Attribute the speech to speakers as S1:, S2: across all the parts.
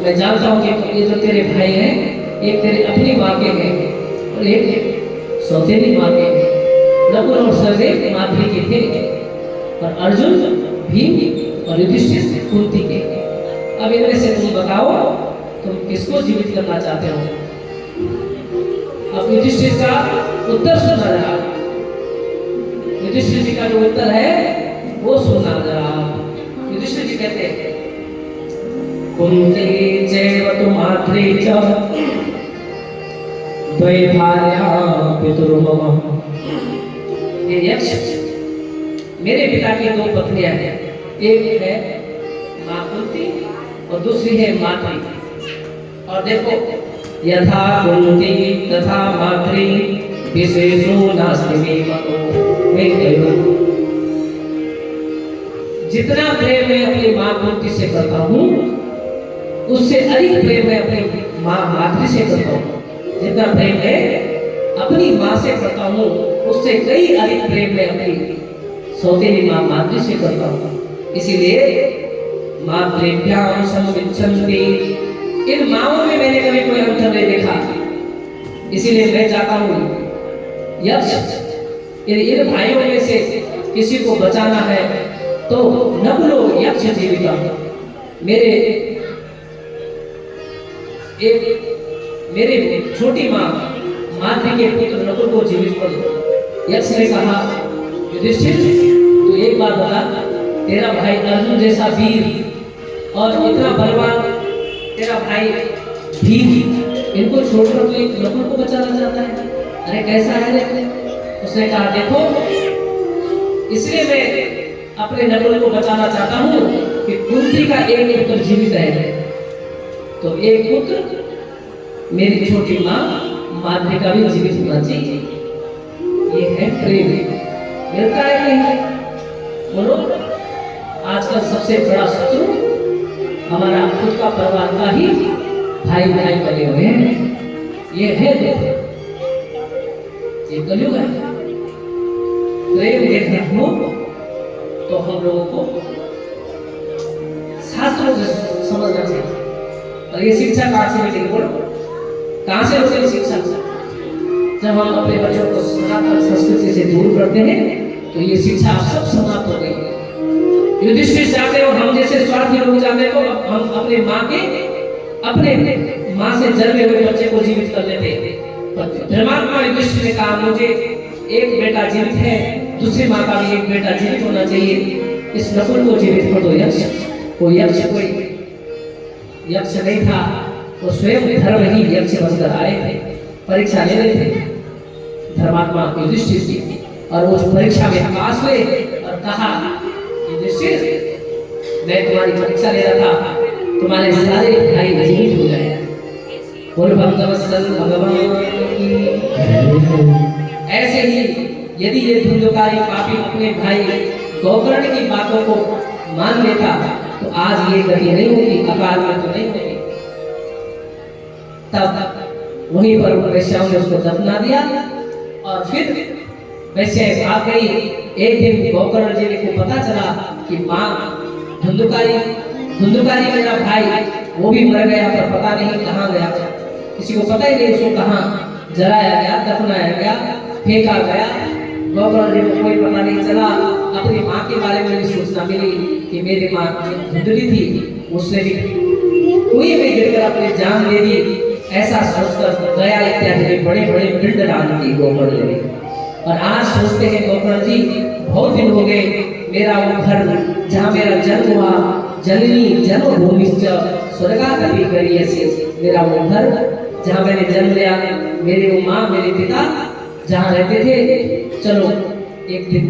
S1: मैं जानता हूँ कि ये जो तेरे भाई हैं, एक तेरे अपनी माँ के हैं और एक सौतेली माँ के हैं। नकुल और सहदेव माद्री के थे और अर्जुन भीम और युधिष्ठिर कुंती के। अब इनमें से तुम बताओ, तुम किसको जीवित करना चाहते हो? अब युधिष्ठिर का उत्तर सुनना जरा। युधिष्ठिर जी का जो उत्तर है वो सुनना जरा। युधिष्ठिर जी कहते हैं, कुंती चैव तु माद्री च द्वै भार्या पितुर्मम। ये यक्ष मेरे पिता की दो पत्नियां हैं, एक है मां कुंती और दूसरी है माद्री। और देखो, यथा कुंती तथा माद्री विशेषो नास्ति मे मतो। मैं कहूं, जितना प्रेम मैं अपनी मां कुंती से करता हूं, उससे अधिक प्रेम मैं अपनी मां माद्री से करता हूं। जितना प्रेम मैं अपनी मां से करता हूं, उससे कई अधिक प्रेम मैं अपनी सौतेली मां माद्री से करता हूं। इसीलिए मातृभ्याम समविच्छन्ति, इन माओं में मैंने कभी कोई अंतर नहीं देखा। इसीलिए मैं चाहता हूं यक्ष इन भाइयों में से किसी को बचाना है तो नकुलो यक्ष जीविका। मेरे छोटी मां माद्री के पुत्र नकुल को जीवित कर दो। यक्ष ने कहा, युधिष्ठिर तू एक बात बता, तेरा भाई अर्जुन जैसा वीर और इतना बलवान तेरा भाई भीम, इनको छोड़कर तू एक नकुल को बचाना चाहता है? अरे कैसा है रे? उसने कहा, देखो, इसलिए मैं अपने नकुल को बचाना चाहता हूँ कि कुंती का एक पुत्र जीवित है, तो एक पुत्र मेरी छोटी माँ माद्री का भी जीवित होना चाहिए। ये है प्रेम। मिलता है नहीं? बोलो, आजकल सबसे बड़ा शत्रु हमारा खुद का परिवार का ही भाई भाई बने हुए हैं। ये है ये कलयुग है। प्रेम देखना हो तो हम लोगों को शास्त्रों से समझना चाहिए। और ये शिक्षा कहाँ से मिलेगी? बोलो, कहाँ से होती है शिक्षा? जब हम अपने बच्चों को सनातन संस्कृति से दूर करते हैं तो ये शिक्षा आप सब समाप्त हो गई। युधिष्ठिर चाहते हो हम जैसे स्वार्थी लोग चाहते हो हम अपने माँ से जन्मे हुए बच्चे को जीवित कर लेते। धर्मात्मा युधिष्ठिर ने कहा, मुझे एक बेटा जीवित है, दूसरी माँ का भी एक बेटा जीवित होना चाहिए, इस नकुल को जीवित कर दो। यक्ष कोई यक्ष नहीं था, वो स्वयं धर्म ही यक्ष बनकर आए थे, परीक्षा ले रहे थे धर्मात्मा युधिष्ठिर जी। और वो परीक्षा में पास हुए और कहा, युधिष्ठिर मैं तुम्हारी परीक्षा ले रहा था, तुम्हारे सारे भाई जीवित हो गए। बोल भगवत्सल भगवान की। ऐसे ही यदि ये धुंधकारी पापी अपने भाई गोकर्ण की बातों को मान लेता तो आज ये गति नहीं होती, अकाल मृत्यु नहीं होती। तब वहीं पर वैश्याओं ने उसको दफना दिया और फिर वैसे भाग गई। एक दिन गोकर्ण जी को पता चला कि माँ धुंधुकारी मेरा भाई वो भी मर गया, पर पता नहीं कहाँ गया। किसी को पता ही नहीं उसको कहाँ जलाया गया, दफनाया गया, फेंका गया। गोकर्ण जी को कोई पता नहीं चला। अपनी माँ के बारे में भी सूचना मिली कि मेरी माँ धुंधली थी, उसने भी कुएं में गिरकर अपनी जान दे दी। ऐसा सोचकर गया इत्यादि बड़े बड़े पिंड डाल दी गोकर्ण जी। और आज सोचते हैं गोकर्ण जी, बहुत दिन हो गए, मेरा वो घर जहाँ मेरा जन्म हुआ, जननी जन्मभूमि स्वर्गादपि गरीयसी, मेरा वो घर जहाँ मैंने जन्म लिया, मेरे वो माँ मेरे पिता जहाँ रहते थे, चलो एक दिन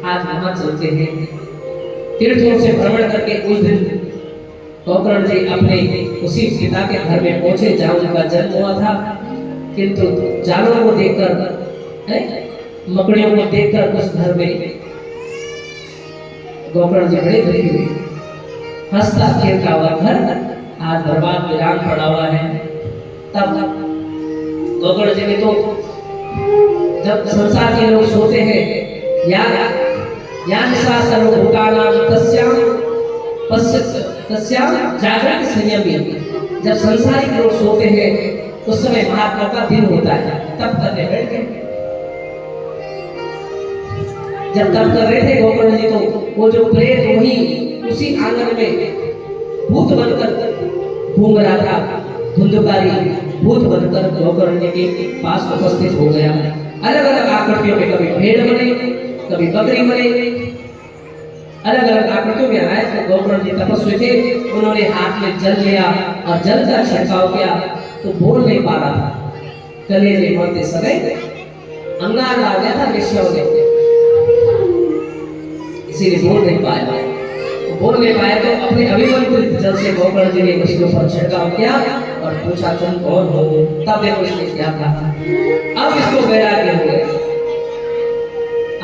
S1: आज वहाँ चलते हैं। तीर्थों से भ्रमण करके उस दिन गोकर्ण जी अपने उसी पिता के घर में पहुंचे जहाँ उनका जन्म हुआ था। किंतु जालों को देखकर, मकड़ियों को देखकर उस घर में गोकर्ण जी बड़े दुखी हुए। हंसता खेलता हुआ घर आज बर्बाद वीरान पड़ा हुआ है। तब गोकर्ण जी ने तो जब संसार के लोग सोते हैं, यान सा सर्वभूतानां तस्याम जागरण संयमी, जब संसारिक लोग सोते हैं उस समय महात्मा का दिन होता है, तब करने बैठ गए। जब तब कर रहे थे गोकर्ण जी, तो वो जो प्रेत वही उसी आंगन में भूत बनकर घूम रहा था, धुंधकारी भूत बनकर गोकर्ण जी के पास उपस्थित हो गया। अलग अलग आकृतियों में, कभी भेड़ बने, कभी बकरी बने, अलग अलग आकृतियों में आए। तो गोकर्ण जी तपस्वी थे, उन्होंने हाथ में जल लिया और जल का छिड़काव किया, तो बोल नहीं पा रहा था। गले में मरते समय अंगार ला गया था ऋषियों ने, इसीलिए बोल नहीं पाया। तो बोल नहीं पाया तो अपने अभिमंत्रित जल से गोकर्ण जी ने उसके ऊपर छिड़काव किया और पूछा तुम कौन हो। तब देखो इसने क्या कहा, अब इसको वैराग्य हो गया।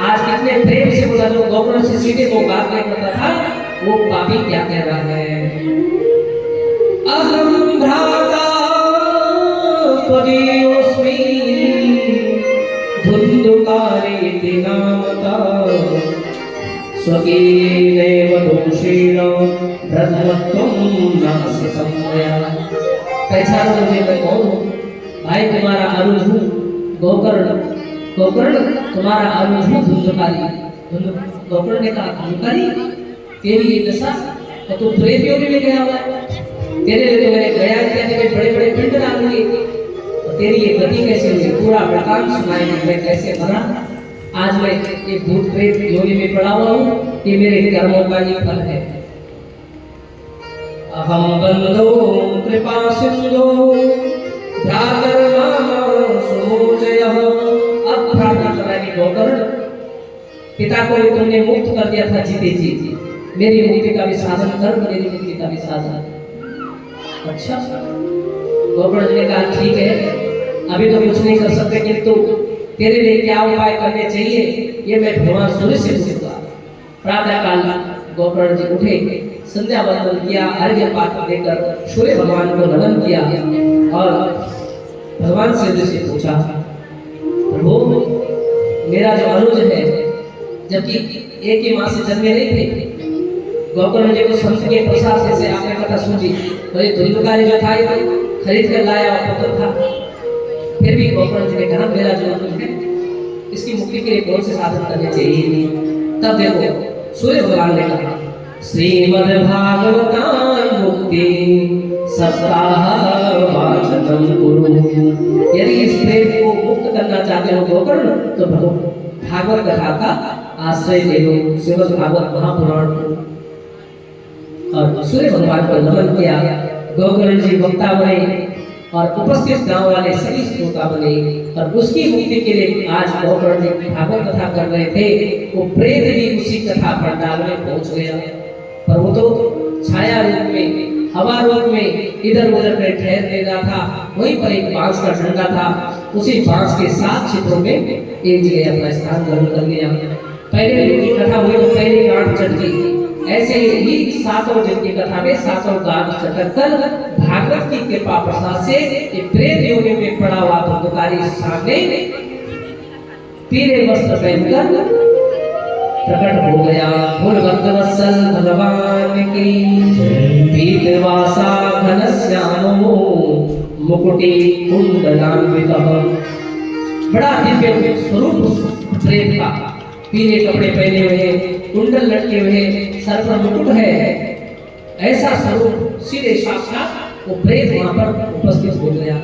S1: आज कितने प्रेम से बोला, जो गोकर्ण से सीधे वो बात नहीं करता था, वो पापी क्या कह रहा है। अहम भ्राता त्वदीयोऽस्मि धुन्धुकारीति नामता स्वकीयेनैव दोषेण ब्रह्मत्वं नासितं मया। पहचानो मुझे, मैं कौन हूँ। भाई तुम्हारा अनुज हूँ गोकर्ण, गोकर्ण तुम्हारा अनुज हूँ धुंधुकारी। गोकर्ण ने कहा धुंधुकारी तेरी ये दशा, तो तू प्रेत योनि में गया हुआ है, तेरे लिए तो मैंने गया इत्यादि में बड़े बड़े पिंड डालूंगी, तो तेरी ये गति कैसे हुई। पूरा वृतांत सुनाएंगे, मैं कैसे मरा, आज मैं ये भूत प्रेत योनि में पड़ा हुआ हूँ, ये मेरे कर्मों का ही फल है। अहम बंधो कृपा सिंधो भ्रातर्नाम सुमोचयः। अब प्रार्थना कर रहा है गोकर्ण, पिता को तुमने मुक्त कर दिया था जीते जी, मेरी मुक्ति का भी साधन कर, मेरी मुक्ति का भी साधन। अच्छा, गोकर्ण ने कहा ठीक है, अभी तो कुछ नहीं कर सकते, किंतु तेरे लिए क्या उपाय करने चाहिए ये मैं भगवान सूर्य से पूछूंगा। प्रातः काल गोकर्ण जी उठे, संध्या वंदन किया, अर्घ्य पात्र देकर सूर्य भगवान को नमन किया और भगवान सूर्य से पूछा, प्रभु मेरा जो अनुज है, जबकि एक ही मां से जन्मे नहीं थे, गोकर्ण जी को संत के प्रसाद से आपने कथा सुनी, तो ये धुंधुकारी जो था ये खरीद कर लाया और पुत्र था। फिर भी गोकर्ण जी ने कहा मेरा जो अनुज है, इसकी मुक्ति के लिए कौन से साधन करने चाहिए। तब देखो सूर्य भगवान ने कहा श्रीमद् भागवतां मुक्ति सप्ताह वाचनं कुरु। यदि इस प्रेम को मुक्त करना चाहते हो गोकर्ण, तो भागवत कथा का आश्रय ले लो, श्रीमद् भागवत महापुराण को। और सूर्य भगवान को नमन किया। गोकर्ण जी वक्ता बने और उपस्थित गांव वाले सभी श्रोता बने, और उसकी मुक्ति के लिए आज गोकर्ण जी भागवत कथा कर रहे थे। वो प्रेत भी उसी कथा पंडाल में पहुंच गया, पर वो तो छाया रूप में, हवा रूप में इधर उधर में ठहर ले रहा था। वहीं पर एक बांस का डंडा था, उसी बांस के 7 छिद्रों में एक जगह अपना स्थान ग्रहण कर लिया। पहले दिन की कथा हुई तो पहली गांठ चढ़ गई, ऐसे ही 7वें दिन की कथा में 7 गांठ चढ़कर भागवत की कृपा प्रसाद से ये प्रेत योनि में पड़ा हुआ धुंधुकारी सामने पीले वस्त्र पहनकर प्रकट हो गया। बोल भक्तवत्सल भगवान की पीतवासा घनश्यामो मुकुटी कुंडलान्वितः। बड़ा दिव्य स्वरूप प्रेत का, पीले कपड़े पहने हुए, कुंडल लटके हुए, सर पर मुकुट है, ऐसा स्वरूप सीधे साक्षात वो प्रेत वहां पर उपस्थित हो गया।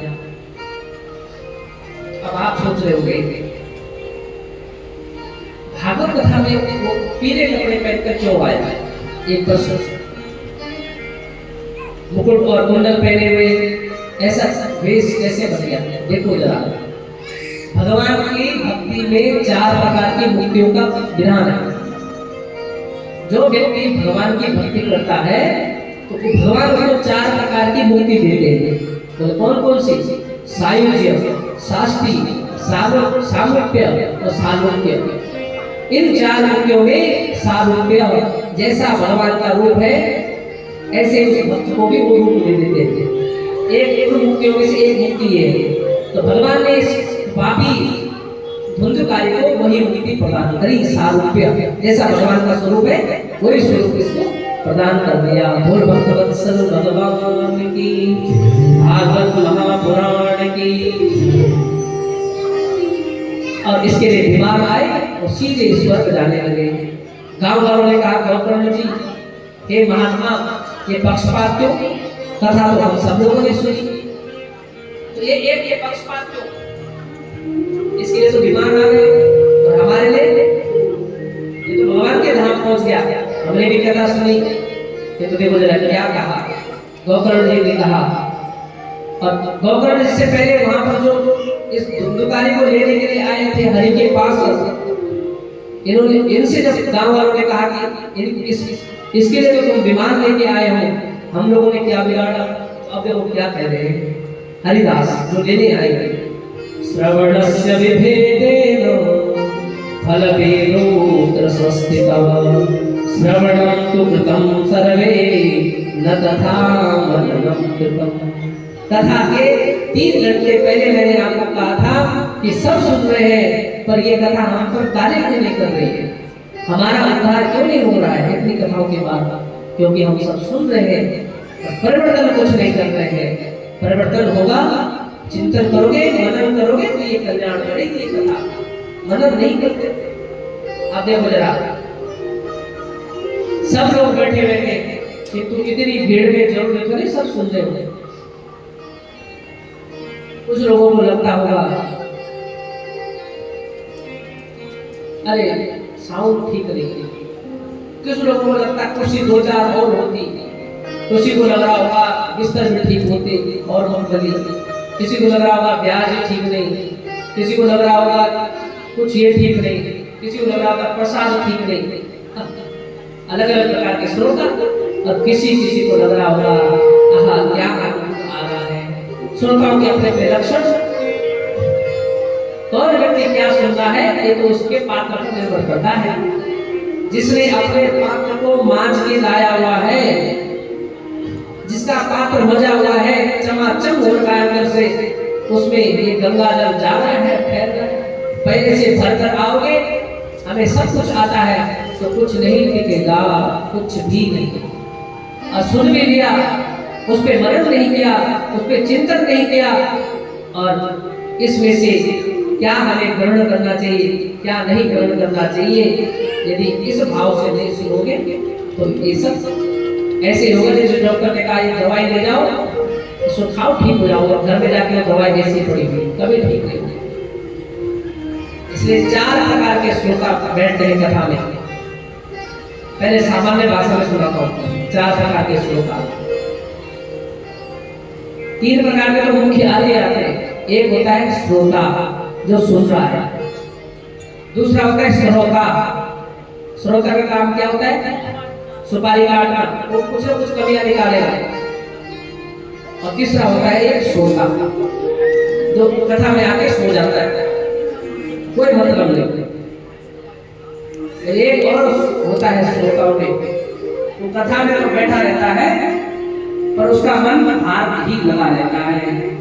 S1: अब आप सोच रहे होंगे भागवत कथा में वो पीले कपड़े पहनकर क्यों आया। एक प्रश्न, मुकुट और कुंडल पहने हुए ऐसा वेश कैसे बन गया। देखो जरा, भगवान की भक्ति में 4 प्रकार की मुक्तियों का विधान है। जो व्यक्ति भगवान की भक्ति करता है तो भगवान उसको 4 प्रकार की मुक्ति देते हैं। तो कौन कौन सी? सायुज्य, साष्टी, सामीप्य और सालोक्य। इन 4 मुक्तियों में सालोक्य, जैसा भगवान का रूप है ऐसे उस भक्त को भी वो रूप दे देते हैं। एक मुक्तियों में से एक मुक्ति है, तो भगवान ने पापी धुंधुकारी को वही मुक्ति प्रदान करी। सारूप्य, जैसा भगवान का स्वरूप है वही स्वरूप इसको प्रदान कर दिया। बोल भक्तवत्सल भगवान की, भागवत महापुराण की। और इसके लिए बीमार आए और सीधे स्वर्ग जाने लगे। गांव वालों ने कहा गौतम जी, हे महात्मा, ये पक्षपात क्यों? कथा तो हम सब लोगों ने सुनी, तो ये पक्षपात क्यों? इसके लिए तो बीमार आ गए, और हमारे लिए ये तो भगवान के धाम पहुंच गया। हमने भी कथा सुनी, ये तो देखो जरा क्या कहा गौकर्ण जी ने कहा। और गौकर्ण जी से पहले वहां पर जो इस दुकानी को लेने के लिए आए थे हरि के पास, इन्होंने इनसे जब गांव वालों ने कहा कि इसके लिए तो तुम विमान लेके आए हो, हम लोगों ने क्या बिगाड़ा? अब वो क्या कह रहे हैं हरिदास जो लेने आए थे, श्रवणस्य विभेदेन फलभेदोऽत्र स्वस्थितः, श्रवणं तु कृतं सर्वे न तथा मननं कृतं। कथा के 3 घंटे पहले मैंने आपको कहा था कि सब सुन रहे हैं, पर ये कथा हम पर कार्य क्यों नहीं कर रही है? हमारा उद्धार क्यों नहीं हो रहा है इतनी कथाओं के बाद? क्योंकि हम सब सुन रहे हैं, परिवर्तन कुछ नहीं कर रहे हैं। परिवर्तन होगा, चिंतन करोगे, मनन करोगे तो ये कल्याण करेगी ये कथा। मनन नहीं करते। आप देखो जरा, सब लोग बैठे हुए थे कि तुम इतनी भीड़ में जरूरत नहीं, सब सुन रहे होंगे। कुछ लोगों को लगता होगा अरे साउंड ठीक नहीं, कुछ लोगों को लगता कुर्सी 2-4 और होती, किसी को लग रहा होगा बिस्तर भी ठीक होते और मंगली, किसी को लग रहा होगा ब्याज ठीक नहीं, किसी को लग रहा होगा कुछ ये ठीक नहीं, किसी को लग रहा होगा प्रसाद ठीक नहीं, अलग अलग प्रकार के श्रोता। और किसी को लग रहा होगा आहा क्या आ रहा है। श्रोताओं के अपने अपने लक्षण, कौन व्यक्ति क्या सुनता है ये तो उसके पात्र पर निर्भर करता है। जिसने अपने पात्र को मांझ के लाया हुआ है, जिसका पात्र मजा हुआ है, चमाचम हो रहा है अंदर से, उसमें ये गंगा जल जा रहा है, फैल रहा है। पहले से भरकर आओगे, हमें सब कुछ आता है तो कुछ नहीं टिकेगा, कुछ भी नहीं। और सुन भी लिया, उस पे मनन नहीं किया, उस पे चिंतन नहीं किया, और इसमें से क्या हमें ग्रहण करना चाहिए, क्या नहीं ग्रहण करना चाहिए, यदि इस भाव से नहीं सुनोगे तो ये सब ऐसे होगा जैसे डॉक्टर ने कहा ये दवाई ले जाओ, इसको खाओ ठीक हो जाओ, घर में जाके दवाई ऐसी पड़ी हुई कभी ठीक नहीं होगी। इसलिए 4 प्रकार के श्लोक बैठते हैं कथा में। पहले सामान्य भाषा में सुनाता हूँ 4 प्रकार के श्लोक। 3 प्रकार के तो मुख्य आते हैं। एक होता है श्रोता जो सुन रहा है, दूसरा होता है श्रोता। श्रोता का काम क्या होता है? सुपारी काटना, वो कुछ न कुछ कमियां निकालेगा। और तीसरा होता है एक श्रोता जो कथा में आके सो जाता है, कोई मतलब नहीं। एक और होता है श्रोताओं में, वो कथा में तो बैठा रहता है पर उसका मन हाथ ही लगा रहता है।